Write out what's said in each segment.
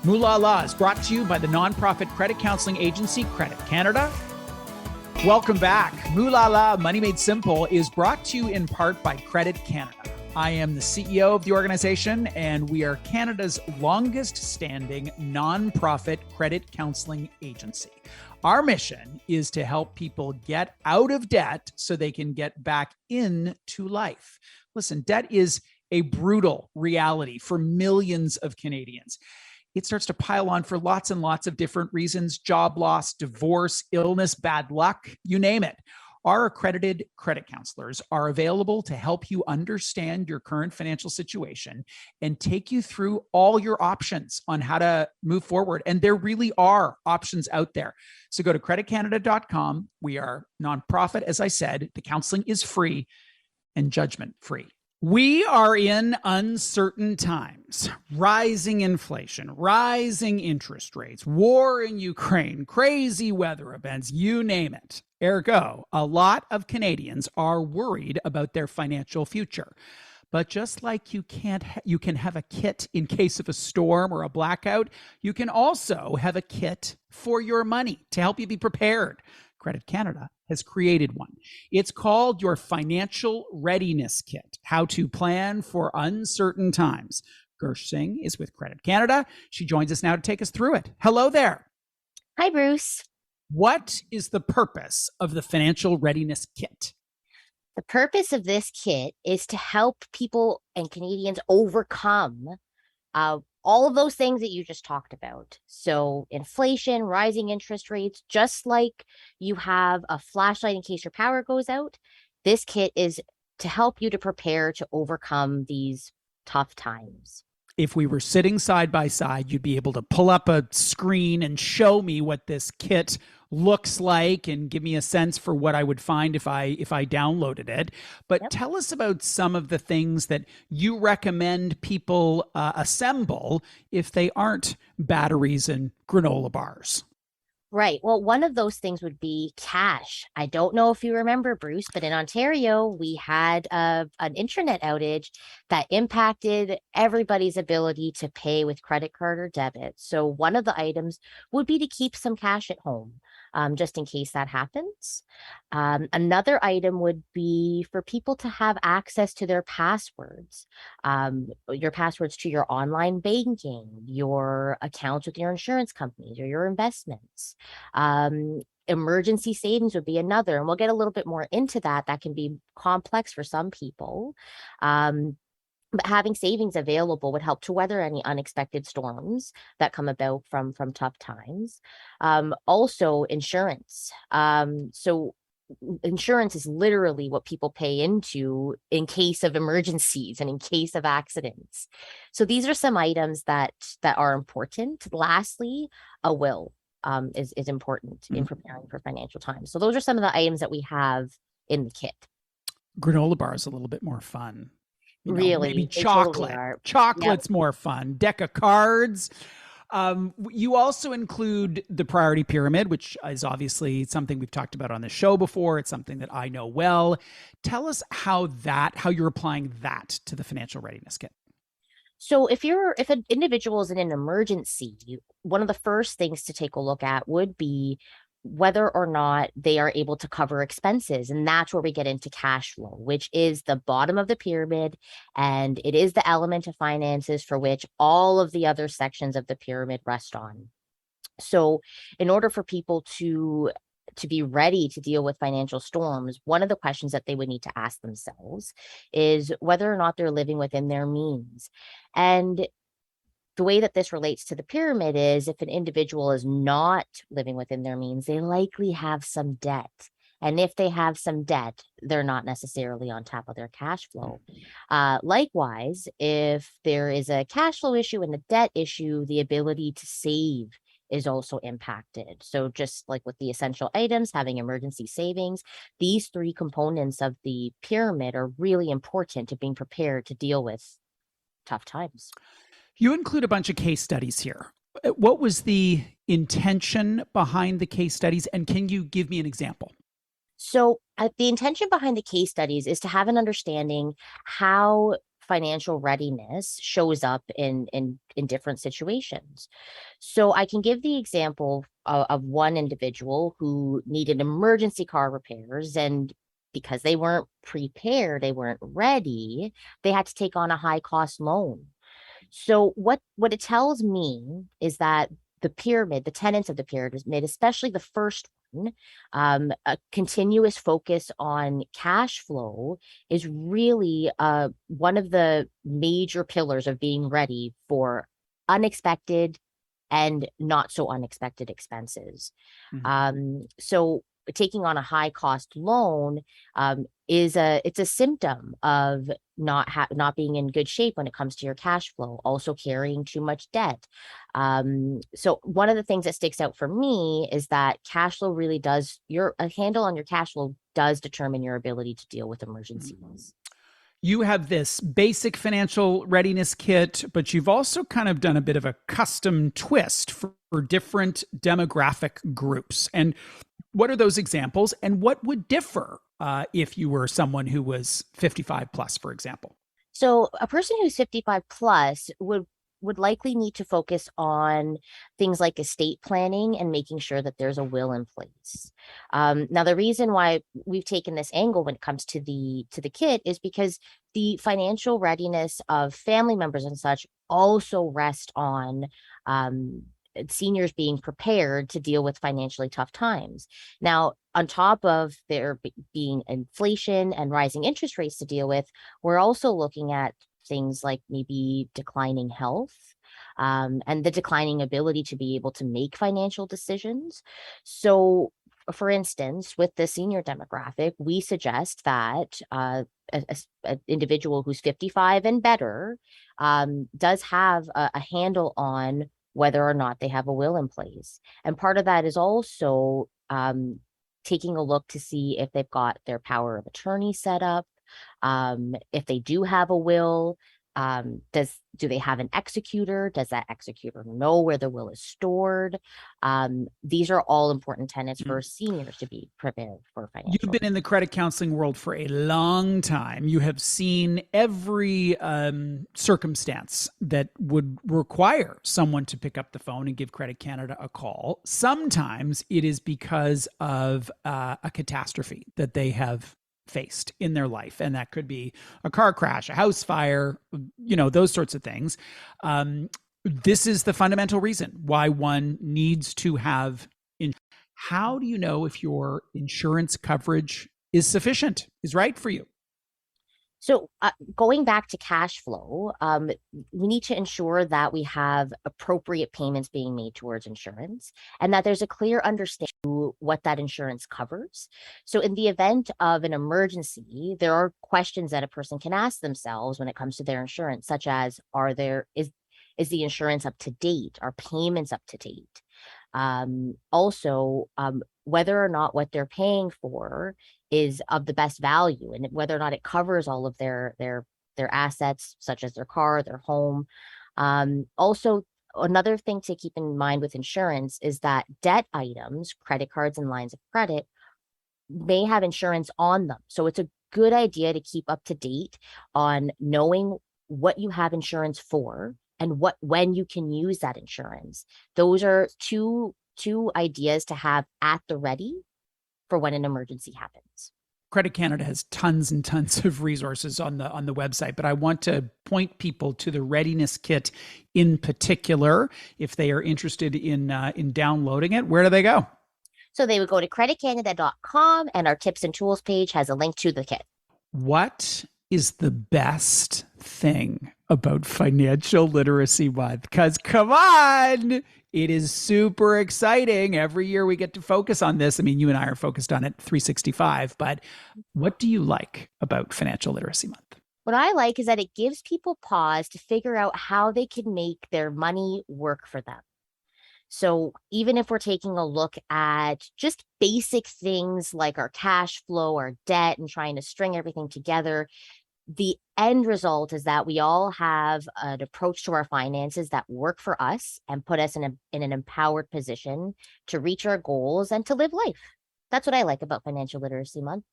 Moolala is brought to you by the nonprofit credit counseling agency Credit Canada. Welcome back. Moolala, Money Made Simple, is brought to you in part by Credit Canada. I am the CEO of the organization, and we are Canada's longest standing nonprofit credit counseling agency. Our mission is to help people get out of debt so they can get back into life. Listen, debt is a brutal reality for millions of Canadians. It starts to pile on for lots and lots of different reasons: job loss, divorce, illness, bad luck, you name it. Our accredited credit counselors are available to help you understand your current financial situation and take you through all your options on how to move forward. And there really are options out there. So go to creditcanada.com. We are nonprofit, as I said. The counseling is free and judgment free. We are in uncertain times: rising inflation, rising interest rates, war in Ukraine, crazy weather events, you name it. Ergo, a lot of Canadians are worried about their financial future. But just like you can have a kit in case of a storm or a blackout, you can also have a kit for your money to help you be prepared. Credit Canada has created one. It's called your Financial Readiness Kit: how to plan for uncertain times. Gursh Singh is with Credit Canada. She joins us now to take us through it. Hello there. Hi, Bruce. What is the purpose of the Financial Readiness Kit? The purpose of this kit is to help people and Canadians overcome all of those things that you just talked about. So inflation, rising interest rates, just like you have a flashlight in case your power goes out, this kit is to help you to prepare to overcome these tough times. If we were sitting side by side, you'd be able to pull up a screen and show me what this kit looks like and give me a sense for what I would find if I downloaded it. But Tell us about some of the things that you recommend people assemble if they aren't batteries and granola bars. Right. Well, one of those things would be cash. I don't know if you remember, Bruce, but in Ontario, we had an internet outage that impacted everybody's ability to pay with credit card or debit. So one of the items would be to keep some cash at home, just in case that happens. Another item would be for people to have access to their passwords, your passwords to your online banking, your accounts with your insurance companies or your investments. Emergency savings would be another, and we'll get a little bit more into that. That can be complex for some people. But having savings available would help to weather any unexpected storms that come about from tough times. Also, insurance. So insurance is literally what people pay into in case of emergencies and in case of accidents. So these are some items that are important. Lastly, a will is important in preparing for financial times. So those are some of the items that we have in the kit. Granola bar is a little bit more fun. Really? Maybe chocolate. Totally Chocolate's more fun. Deck of cards. You also include the priority pyramid, which is obviously something we've talked about on the show before. It's something that I know well. Tell us how you're applying that to the Financial Readiness Kit. So if an individual is in an emergency, one of the first things to take a look at would be whether or not they are able to cover expenses. And that's where we get into cash flow, which is the bottom of the pyramid. And it is the element of finances for which all of the other sections of the pyramid rest on. So in order for people to be ready to deal with financial storms, one of the questions that they would need to ask themselves is whether or not they're living within their means. And the way that this relates to the pyramid is if an individual is not living within their means, they likely have some debt. And if they have some debt, they're not necessarily on top of their cash flow. Likewise, if there is a cash flow issue and a debt issue, the ability to save is also impacted. So just like with the essential items, having emergency savings, these three components of the pyramid are really important to being prepared to deal with tough times. You include a bunch of case studies here. What was the intention behind the case studies? And can you give me an example? So the intention behind the case studies is to have an understanding how financial readiness shows up in different situations. So I can give the example of one individual who needed emergency car repairs, and because they weren't prepared, they weren't ready, they had to take on a high cost loan. So what it tells me is that the pyramid, the tenets of the pyramid, especially the first one, a continuous focus on cash flow is really one of the major pillars of being ready for unexpected and not so unexpected expenses. So taking on a high cost loan it's a symptom of not being in good shape when it comes to your cash flow, also carrying too much debt. So one of the things that sticks out for me is that cash flow really does a handle on your cash flow does determine your ability to deal with emergencies. You have this basic financial readiness kit, but you've also kind of done a bit of a custom twist for different demographic groups. And what are those examples, and what would differ if you were someone who was 55 plus, for example? So a person who's 55 plus would likely need to focus on things like estate planning and making sure that there's a will in place. Now, the reason why we've taken this angle when it comes to the kit is because the financial readiness of family members and such also rest on seniors being prepared to deal with financially tough times. Now, on top of there being inflation and rising interest rates to deal with, we're also looking at things like maybe declining health, and the declining ability to be able to make financial decisions. So, for instance, with the senior demographic, we suggest that an individual who's 55 and better does have a handle on whether or not they have a will in place. And part of that is also taking a look to see if they've got their power of attorney set up. If they do have a will, do they have an executor? Does that executor know where the will is stored? These are all important tenets for seniors to be prepared for financial. You've been in the credit counseling world for a long time. You have seen every circumstance that would require someone to pick up the phone and give Credit Canada a call. Sometimes it is because of a catastrophe that they have faced in their life. And that could be a car crash, a house fire, those sorts of things. This is the fundamental reason why one needs to have. How do you know if your insurance coverage is sufficient, is right for you? So going back to cash flow, we need to ensure that we have appropriate payments being made towards insurance and that there's a clear understanding of what that insurance covers. So in the event of an emergency, there are questions that a person can ask themselves when it comes to their insurance, such as, is the insurance up to date? Are payments up to date? Also, whether or not what they're paying for is of the best value, and whether or not it covers all of their assets, such as their car, their home. Also, another thing to keep in mind with insurance is that debt items, credit cards and lines of credit, may have insurance on them. So it's a good idea to keep up to date on knowing what you have insurance for and when you can use that insurance. Those are two ideas to have at the ready for when an emergency happens. Credit Canada has tons and tons of resources on the website, but I want to point people to the Readiness Kit in particular if they are interested in downloading it. Where do they go? So they would go to creditcanada.com, and our tips and tools page has a link to the kit. What is the best thing about Financial Literacy Month? Because come on, it is super exciting. Every year we get to focus on this. I mean, you and I are focused on it 365, but what do you like about Financial Literacy Month? What I like is that it gives people pause to figure out how they can make their money work for them. So even if we're taking a look at just basic things like our cash flow, our debt, and trying to string everything together, the end result is that we all have an approach to our finances that work for us and put us in an empowered position to reach our goals and to live life. That's what I like about Financial Literacy Month.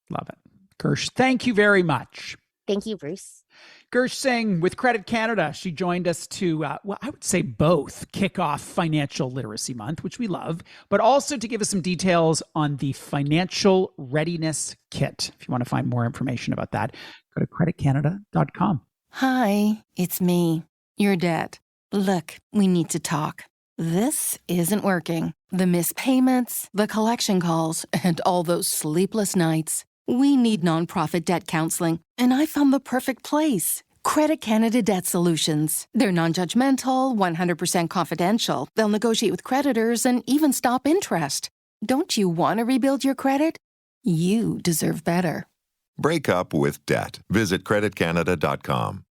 Love it. Gursh, thank you very much. Thank you, Bruce. Gursh Singh with Credit Canada. She joined us to, I would say both kick off Financial Literacy Month, which we love, but also to give us some details on the Financial Readiness Kit. If you want to find more information about that, go to creditcanada.com. Hi, it's me, your dad. Look, we need to talk. This isn't working. The missed payments, the collection calls, and all those sleepless nights. We need nonprofit debt counseling, and I found the perfect place. Credit Canada Debt Solutions. They're non-judgmental, 100% confidential. They'll negotiate with creditors and even stop interest. Don't you want to rebuild your credit? You deserve better. Break up with debt. Visit creditcanada.com.